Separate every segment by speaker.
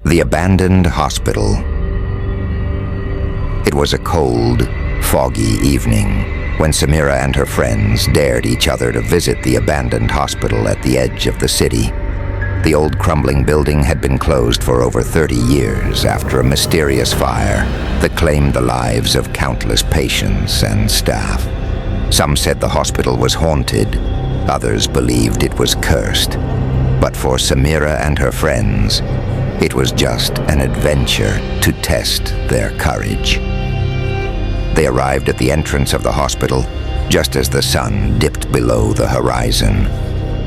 Speaker 1: The abandoned hospital. It was a cold, foggy evening when Samira and her friends dared each other to visit the abandoned hospital at the edge of the city. The old crumbling building had been closed for over 30 years after a mysterious fire that claimed the lives of countless patients and staff. Some said the hospital was haunted, others believed it was cursed. But for Samira and her friends, it was just an adventure to test their courage. They arrived at the entrance of the hospital just as the sun dipped below the horizon.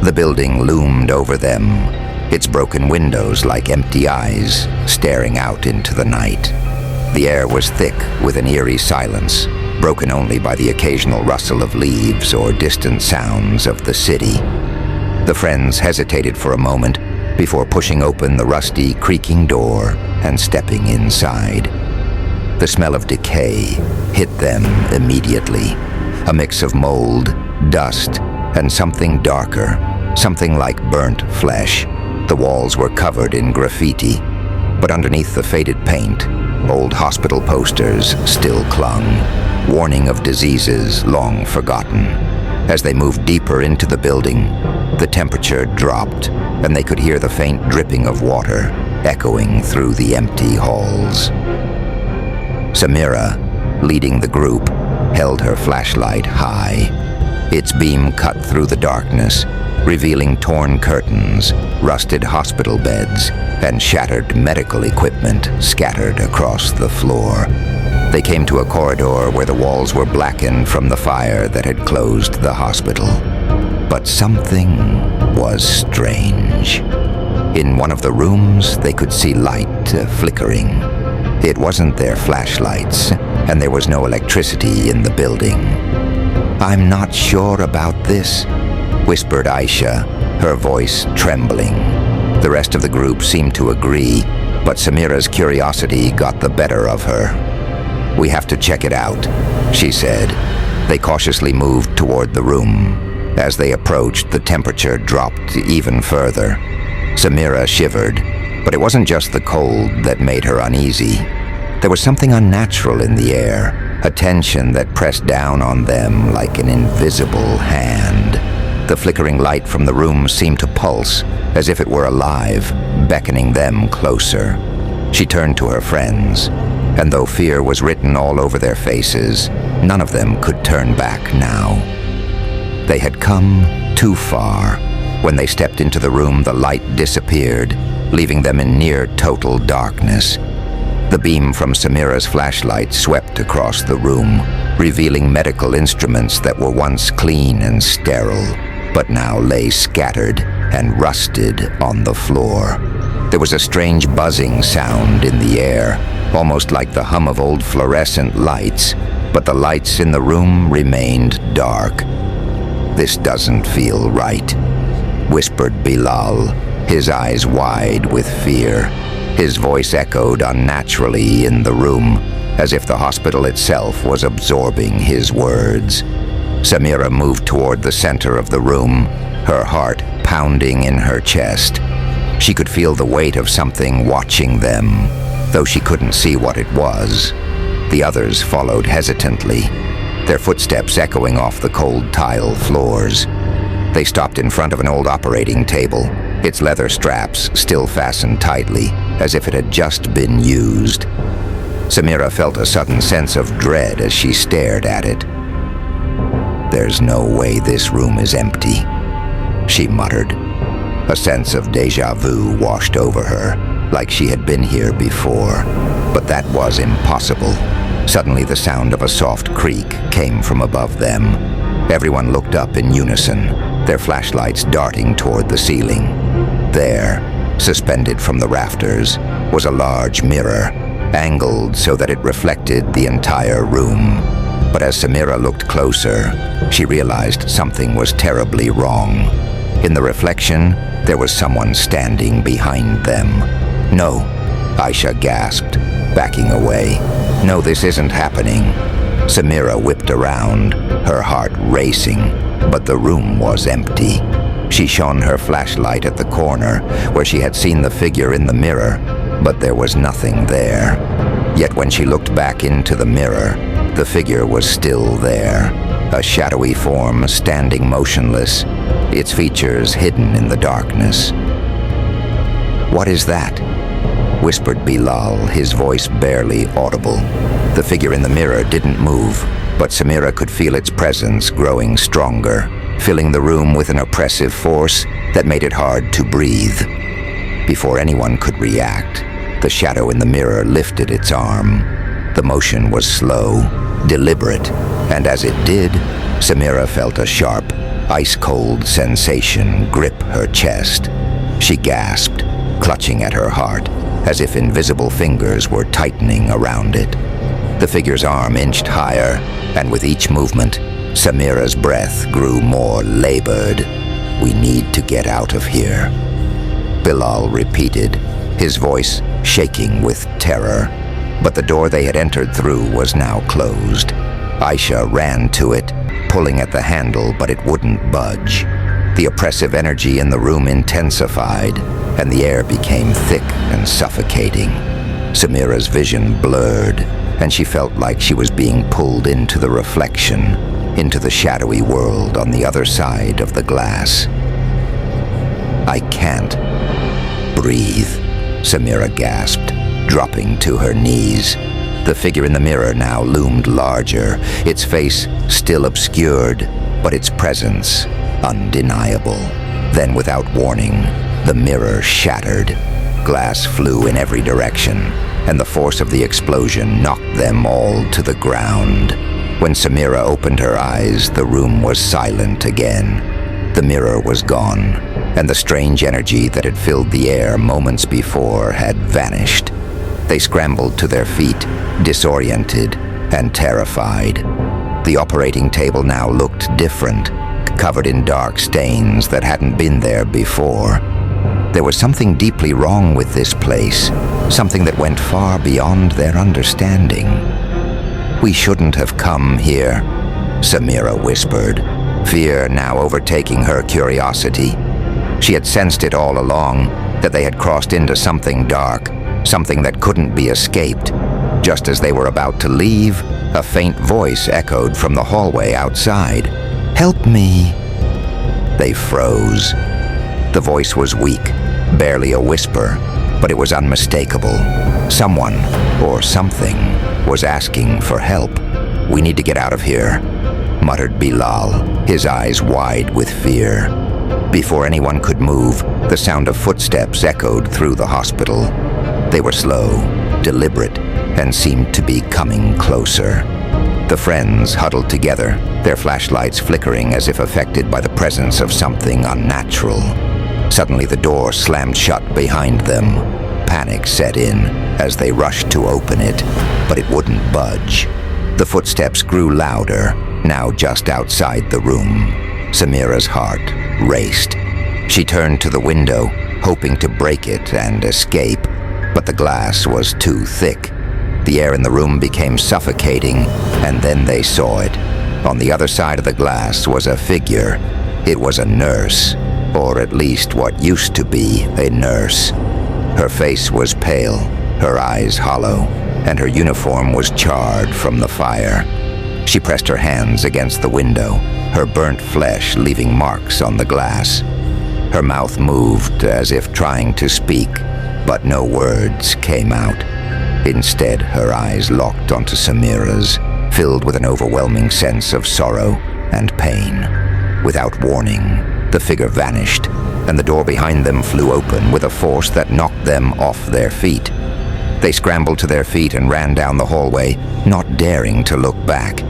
Speaker 1: The building loomed over them, its broken windows like empty eyes staring out into the night. The air was thick with an eerie silence, broken only by the occasional rustle of leaves or distant sounds of the city. The friends hesitated for a moment before pushing open the rusty, creaking door and stepping inside. The smell of decay hit them immediately, a mix of mold, dust, and something darker, something like burnt flesh. The walls were covered in graffiti, but underneath the faded paint, old hospital posters still clung, warning of diseases long forgotten. As they moved deeper into the building, the temperature dropped, and they could hear the faint dripping of water echoing through the empty halls. Samira, leading the group, held her flashlight high. Its beam cut through the darkness, revealing torn curtains, rusted hospital beds, and shattered medical equipment scattered across the floor. They came to a corridor where the walls were blackened from the fire that had closed the hospital. But something was strange. In one of the rooms, they could see light flickering. It wasn't their flashlights, and there was no electricity in the building. "I'm not sure about this," whispered Aisha, her voice trembling. The rest of the group seemed to agree, but Samira's curiosity got the better of her. "We have to check it out," she said. They cautiously moved toward the room. As they approached, the temperature dropped even further. Samira shivered, but it wasn't just the cold that made her uneasy. There was something unnatural in the air, a tension that pressed down on them like an invisible hand. The flickering light from the room seemed to pulse, as if it were alive, beckoning them closer. She turned to her friends, and though fear was written all over their faces, none of them could turn back now. They had come too far. When they stepped into the room, the light disappeared, leaving them in near total darkness. The beam from Samira's flashlight swept across the room, revealing medical instruments that were once clean and sterile, but now lay scattered and rusted on the floor. There was a strange buzzing sound in the air, almost like the hum of old fluorescent lights, but the lights in the room remained dark. "This doesn't feel right," whispered Bilal, his eyes wide with fear. His voice echoed unnaturally in the room, as if the hospital itself was absorbing his words. Samira moved toward the center of the room, her heart pounding in her chest. She could feel the weight of something watching them, though she couldn't see what it was. The others followed hesitantly, their footsteps echoing off the cold tile floors. They stopped in front of an old operating table, its leather straps still fastened tightly, as if it had just been used. Samira felt a sudden sense of dread as she stared at it. "There's no way this room is empty," she muttered. A sense of déjà vu washed over her, like she had been here before. But that was impossible. Suddenly the sound of a soft creak came from above them. Everyone looked up in unison, their flashlights darting toward the ceiling. There, suspended from the rafters, was a large mirror, angled so that it reflected the entire room. But as Samira looked closer, she realized something was terribly wrong. In the reflection, there was someone standing behind them. "No," Aisha gasped, backing away. "No, this isn't happening." Samira whipped around, her heart racing, but the room was empty. She shone her flashlight at the corner where she had seen the figure in the mirror, but there was nothing there. Yet when she looked back into the mirror, the figure was still there, a shadowy form standing motionless, its features hidden in the darkness. "What is that?" whispered Bilal, his voice barely audible. The figure in the mirror didn't move, but Samira could feel its presence growing stronger, filling the room with an oppressive force that made it hard to breathe. Before anyone could react, the shadow in the mirror lifted its arm. The motion was slow, deliberate, and as it did, Samira felt a sharp, ice-cold sensation grip her chest. She gasped, clutching at her heart, as if invisible fingers were tightening around it. The figure's arm inched higher, and with each movement, Samira's breath grew more labored. "We need to get out of here," Bilal repeated, his voice shaking with terror. But the door they had entered through was now closed. Aisha ran to it, pulling at the handle, but it wouldn't budge. The oppressive energy in the room intensified, and the air became thick and suffocating. Samira's vision blurred, and she felt like she was being pulled into the reflection, into the shadowy world on the other side of the glass. "I can't breathe," Samira gasped, dropping to her knees. The figure in the mirror now loomed larger, its face still obscured, but its presence undeniable. Then, without warning, the mirror shattered. Glass flew in every direction, and the force of the explosion knocked them all to the ground. When Samira opened her eyes, the room was silent again. The mirror was gone, and the strange energy that had filled the air moments before had vanished. They scrambled to their feet, disoriented and terrified. The operating table now looked different, covered in dark stains that hadn't been there before. There was something deeply wrong with this place, something that went far beyond their understanding. "We shouldn't have come here," Samira whispered, fear now overtaking her curiosity. She had sensed it all along, that they had crossed into something dark, something that couldn't be escaped. Just as they were about to leave, a faint voice echoed from the hallway outside. "Help me." They froze. The voice was weak, barely a whisper, but it was unmistakable. Someone, or something, was asking for help. "We need to get out of here," muttered Bilal, his eyes wide with fear. Before anyone could move, the sound of footsteps echoed through the hospital. They were slow, deliberate, and seemed to be coming closer. The friends huddled together, their flashlights flickering as if affected by the presence of something unnatural. Suddenly the door slammed shut behind them. Panic set in as they rushed to open it, but it wouldn't budge. The footsteps grew louder, now just outside the room. Samira's heart raced. She turned to the window, hoping to break it and escape, but the glass was too thick. The air in the room became suffocating, and then they saw it. On the other side of the glass was a figure. It was a nurse, or at least what used to be a nurse. Her face was pale, her eyes hollow, and her uniform was charred from the fire. She pressed her hands against the window, her burnt flesh leaving marks on the glass. Her mouth moved as if trying to speak, but no words came out. Instead, her eyes locked onto Samira's, filled with an overwhelming sense of sorrow and pain. Without warning, the figure vanished, and the door behind them flew open with a force that knocked them off their feet. They scrambled to their feet and ran down the hallway, not daring to look back.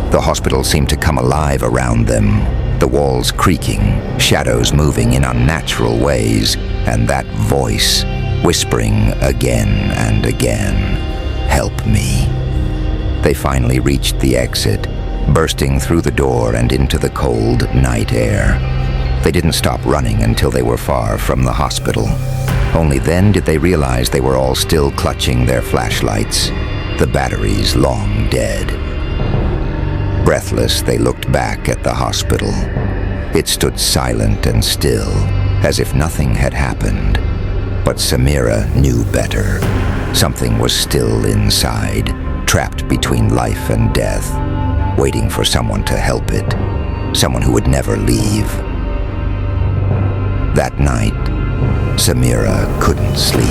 Speaker 1: The hospital seemed to come alive around them, the walls creaking, shadows moving in unnatural ways, and that voice whispering again and again, "Help me." They finally reached the exit, bursting through the door and into the cold night air. They didn't stop running until they were far from the hospital. Only then did they realize they were all still clutching their flashlights, the batteries long dead. Breathless, they looked back at the hospital. It stood silent and still, as if nothing had happened. But Samira knew better. Something was still inside, trapped between life and death, waiting for someone to help it, someone who would never leave. That night, Samira couldn't sleep.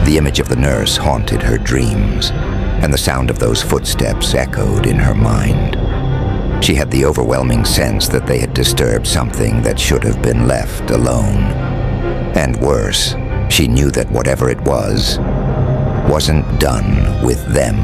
Speaker 1: The image of the nurse haunted her dreams, and the sound of those footsteps echoed in her mind. She had the overwhelming sense that they had disturbed something that should have been left alone. And worse, she knew that whatever it was, wasn't done with them.